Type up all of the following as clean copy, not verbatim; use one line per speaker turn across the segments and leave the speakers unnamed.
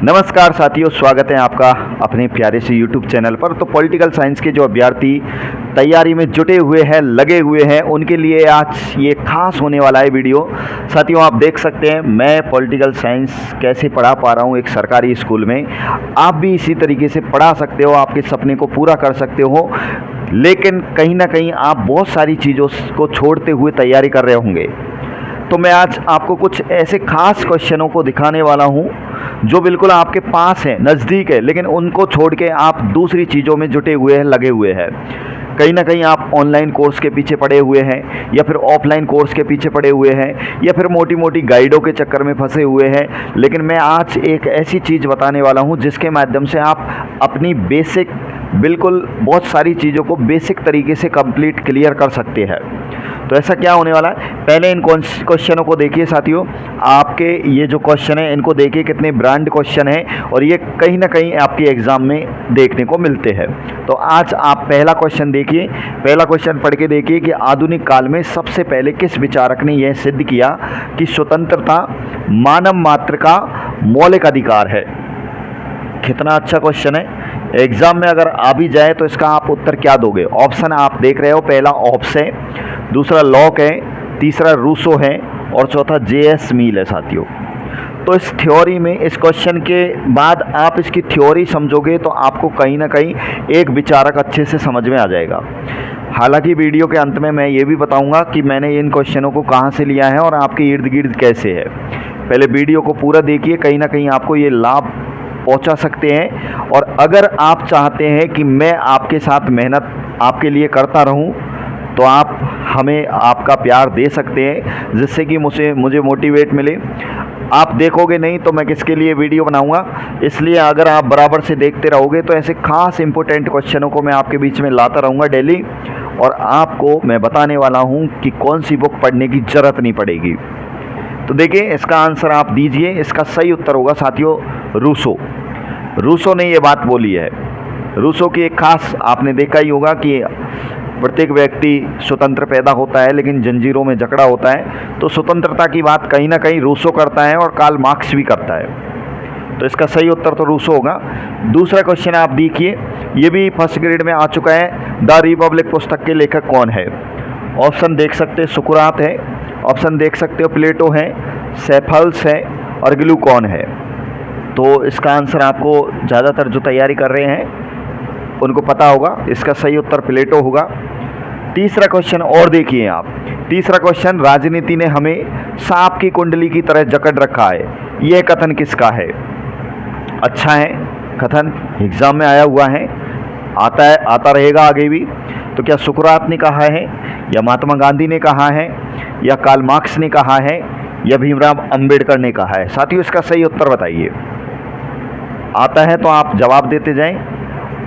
नमस्कार साथियों, स्वागत है आपका अपने प्यारे से YouTube चैनल पर। तो पॉलिटिकल साइंस के जो अभ्यर्थी तैयारी में जुटे हुए हैं, लगे हुए हैं, उनके लिए आज ये खास होने वाला है वीडियो। साथियों, आप देख सकते हैं मैं पॉलिटिकल साइंस कैसे पढ़ा पा रहा हूँ एक सरकारी स्कूल में। आप भी इसी तरीके से पढ़ा सकते हो, आपके सपने को पूरा कर सकते हो। लेकिन कहीं ना कहीं आप बहुत सारी चीज़ों को छोड़ते हुए तैयारी कर रहे होंगे। तो मैं आज आपको कुछ ऐसे खास क्वेश्चनों को दिखाने वाला हूं जो बिल्कुल आपके पास हैं, नज़दीक है, लेकिन उनको छोड़ के आप दूसरी चीज़ों में जुटे हुए हैं, लगे हुए हैं। कहीं ना कहीं आप ऑनलाइन कोर्स के पीछे पड़े हुए हैं, या फिर ऑफलाइन कोर्स के पीछे पड़े हुए हैं, या फिर मोटी मोटी गाइडों के चक्कर में फंसे हुए हैं। लेकिन मैं आज एक ऐसी चीज़ बताने वाला हूं जिसके माध्यम से आप अपनी बेसिक, बिल्कुल बहुत सारी चीज़ों को बेसिक तरीके से कंप्लीट क्लियर कर सकते हैं। तो ऐसा क्या होने वाला है, पहले इन क्वेश्चनों को देखिए साथियों। आपके ये जो क्वेश्चन है इनको देखिए, कितने ब्रांड क्वेश्चन है और ये कहीं ना कहीं आपके एग्ज़ाम में देखने को मिलते हैं। तो आज आप पहला क्वेश्चन देखिए, पहला क्वेश्चन पढ़ के देखिए कि आधुनिक काल में सबसे पहले किस विचारक ने यह सिद्ध किया कि स्वतंत्रता मानव मात्र का मौलिक अधिकार है। कितना अच्छा क्वेश्चन है, एग्ज़ाम में अगर आ भी जाए तो इसका आप उत्तर क्या दोगे। ऑप्शन आप देख रहे हो, पहला ऑप्स है, दूसरा लॉक है, तीसरा रूसो है और चौथा J.S. मिल है साथियों। तो इस थ्योरी में, इस क्वेश्चन के बाद आप इसकी थ्योरी समझोगे तो आपको कहीं ना कहीं एक विचारक अच्छे से समझ में आ जाएगा। हालांकि वीडियो के अंत में मैं ये भी बताऊंगा कि मैंने इन क्वेश्चनों को कहाँ से लिया है और आपके इर्द गिर्द कैसे है। पहले वीडियो को पूरा देखिए, कहीं ना कहीं आपको ये लाभ पहुंचा सकते हैं। और अगर आप चाहते हैं कि मैं आपके साथ मेहनत आपके लिए करता रहूं तो आप हमें आपका प्यार दे सकते हैं, जिससे कि मुझे मोटिवेट मिले। आप देखोगे नहीं तो मैं किसके लिए वीडियो बनाऊंगा। इसलिए अगर आप बराबर से देखते रहोगे तो ऐसे खास इंपॉर्टेंट क्वेश्चनों को मैं आपके बीच में लाता रहूँगा डेली, और आपको मैं बताने वाला हूँ कि कौन सी बुक पढ़ने की ज़रूरत नहीं पड़ेगी। तो देखिए, इसका आंसर आप दीजिए। इसका सही उत्तर होगा साथियों रूसो। रूसो ने ये बात बोली है। रूसो की एक खास, आपने देखा ही होगा कि प्रत्येक व्यक्ति स्वतंत्र पैदा होता है लेकिन जंजीरों में जकड़ा होता है। तो स्वतंत्रता की बात कहीं ना कहीं रूसो करता है और कार्ल मार्क्स भी करता है। तो इसका सही उत्तर तो रूसो होगा। दूसरा क्वेश्चन आप देखिए, ये भी फर्स्ट ग्रेड में आ चुका है। द रिपब्लिक पुस्तक के लेखक कौन है। ऑप्शन देख सकते हैं, सुकरात है, ऑप्शन देख सकते हो प्लेटो है, सेफल्स है और ग्लूकॉन है। तो इसका आंसर आपको ज़्यादातर जो तैयारी कर रहे हैं उनको पता होगा। इसका सही उत्तर प्लेटो होगा। तीसरा क्वेश्चन और देखिए आप। तीसरा क्वेश्चन, राजनीति ने हमें सांप की कुंडली की तरह जकड़ रखा है, यह कथन किसका है। अच्छा है कथन, एग्जाम में आया हुआ है, आता रहेगा आगे भी। तो क्या सुकरात ने कहा है, या महात्मा गांधी ने कहा है, या कार्ल मार्क्स ने कहा है, या भीमराव अंबेडकर ने कहा है। साथियों, इसका सही उत्तर बताइए। आता है तो आप जवाब देते जाएं,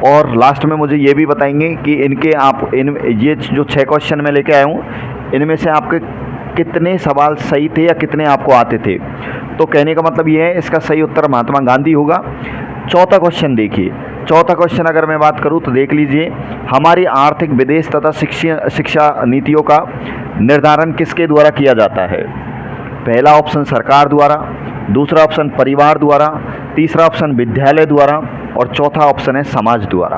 और लास्ट में मुझे ये भी बताएंगे कि ये जो 6 क्वेश्चन मैं लेके आया हूँ, इनमें से आपके कितने सवाल सही थे या कितने आपको आते थे। तो कहने का मतलब ये है, इसका सही उत्तर महात्मा गांधी होगा। चौथा क्वेश्चन देखिए। चौथा क्वेश्चन अगर मैं बात करूँ तो देख लीजिए, हमारी आर्थिक, विदेश तथा शिक्षा नीतियों का निर्धारण किसके द्वारा किया जाता है। पहला ऑप्शन सरकार द्वारा, दूसरा ऑप्शन परिवार द्वारा, तीसरा ऑप्शन विद्यालय द्वारा और चौथा ऑप्शन है समाज द्वारा।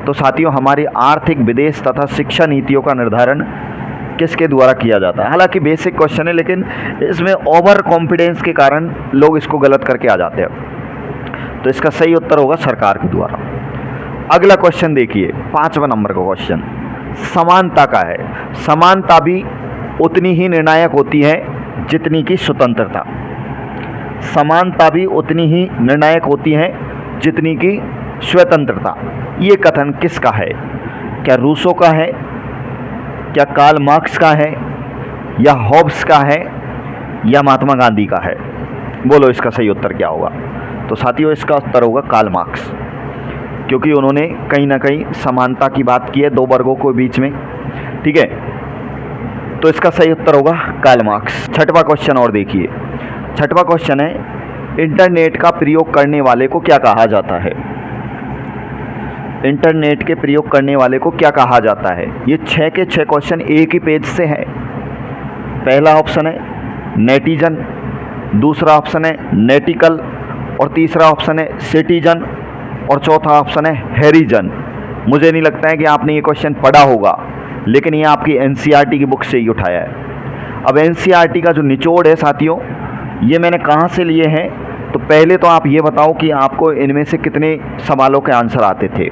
तो साथियों, हमारी आर्थिक, विदेश तथा शिक्षा नीतियों का निर्धारण किसके द्वारा किया जाता है। हालांकि बेसिक क्वेश्चन है, लेकिन इसमें ओवर कॉन्फिडेंस के कारण लोग इसको गलत करके आ जाते हैं। तो इसका सही उत्तर होगा सरकार के द्वारा। अगला क्वेश्चन देखिए, 5वां नंबर का क्वेश्चन समानता का है। समानता भी उतनी ही निर्णायक होती है जितनी की स्वतंत्रता। समानता भी उतनी ही निर्णायक होती है जितनी की स्वतंत्रता। ये कथन किसका है। क्या रूसो का है, क्या कार्ल मार्क्स का है, या हॉब्स का है, या महात्मा गांधी का है। बोलो इसका सही उत्तर क्या होगा। तो साथियों, इसका उत्तर होगा कार्ल मार्क्स, क्योंकि उन्होंने कहीं ना कहीं समानता की बात की है दो वर्गों के बीच में। ठीक है, तो इसका सही उत्तर होगा कार्ल मार्क्स। 6वां क्वेश्चन और देखिए। 6वां क्वेश्चन है, इंटरनेट का प्रयोग करने वाले को क्या कहा जाता है। इंटरनेट के प्रयोग करने वाले को क्या कहा जाता है। ये 6 के 6 क्वेश्चन एक ही पेज से हैं। पहला ऑप्शन है नेटिजन, दूसरा ऑप्शन है नेटिकल और तीसरा ऑप्शन है सिटीजन और चौथा ऑप्शन है हैरिजन। मुझे नहीं लगता है कि आपने ये क्वेश्चन पढ़ा होगा, लेकिन ये आपकी एनसीईआरटी की बुक से ही उठाया है। अब एनसीईआरटी का जो निचोड़ है साथियों, ये मैंने कहाँ से लिए हैं, तो पहले तो आप ये बताओ कि आपको इनमें से कितने सवालों के आंसर आते थे,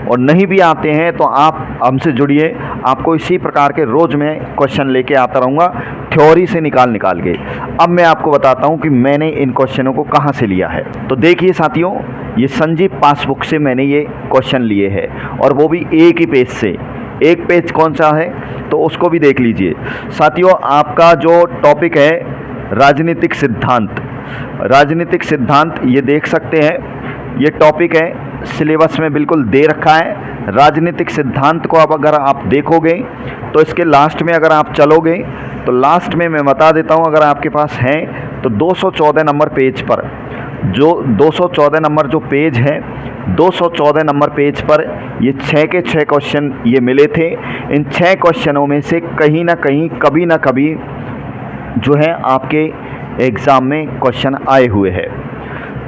और नहीं भी आते हैं तो आप हमसे जुड़िए, आपको इसी प्रकार के रोज़ मैं क्वेश्चन लेके आता रहूँगा थ्योरी से निकाल के। अब मैं आपको बताता हूँ कि मैंने इन क्वेश्चनों को कहाँ से लिया है। तो देखिए साथियों, ये संजीव पासबुक से मैंने ये क्वेश्चन लिए हैं, और वो भी एक ही पेज से। एक पेज कौन सा है तो उसको भी देख लीजिए। साथियों, आपका जो टॉपिक है राजनीतिक सिद्धांत, राजनीतिक सिद्धांत ये देख सकते हैं, ये टॉपिक है, सिलेबस में बिल्कुल दे रखा है। राजनीतिक सिद्धांत को अब अगर आप देखोगे तो इसके लास्ट में अगर आप चलोगे तो लास्ट में मैं बता देता हूँ, अगर आपके पास हैं तो 214 नंबर पेज पर, जो 214 नंबर जो पेज है, 214 नंबर पेज पर ये 6 के 6 क्वेश्चन ये मिले थे। इन 6 क्वेश्चनों में से कहीं ना कहीं कभी ना कभी जो है आपके एग्ज़ाम में क्वेश्चन आए हुए हैं।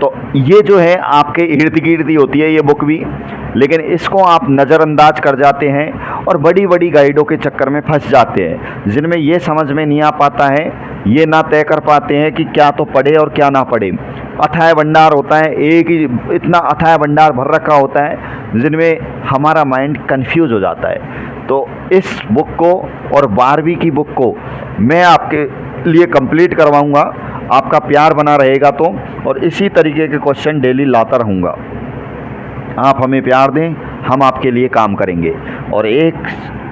तो ये जो है आपके इर्द गिर्द ही होती है ये बुक भी, लेकिन इसको आप नज़रअंदाज कर जाते हैं और बड़ी बड़ी गाइडों के चक्कर में फंस जाते हैं, जिनमें ये समझ में नहीं आ पाता है, ये ना तय कर पाते हैं कि क्या तो पढ़े और क्या ना पढ़े। अथाह भंडार होता है, एक ही इतना अथाह भंडार भर रखा होता है जिनमें हमारा माइंड कंफ्यूज हो जाता है। तो इस बुक को और 12वीं की बुक को मैं आपके लिए कंप्लीट करवाऊंगा, आपका प्यार बना रहेगा तो, और इसी तरीके के क्वेश्चन डेली लाता रहूँगा। आप हमें प्यार दें, हम आपके लिए काम करेंगे, और एक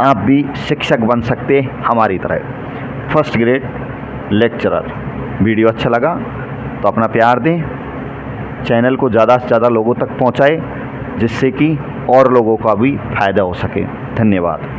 आप भी शिक्षक बन सकते हमारी तरह, फर्स्ट ग्रेड लेक्चरर। वीडियो अच्छा लगा तो अपना प्यार दें, चैनल को ज़्यादा से ज़्यादा लोगों तक पहुँचाएं, जिससे कि और लोगों का भी फ़ायदा हो सके। धन्यवाद।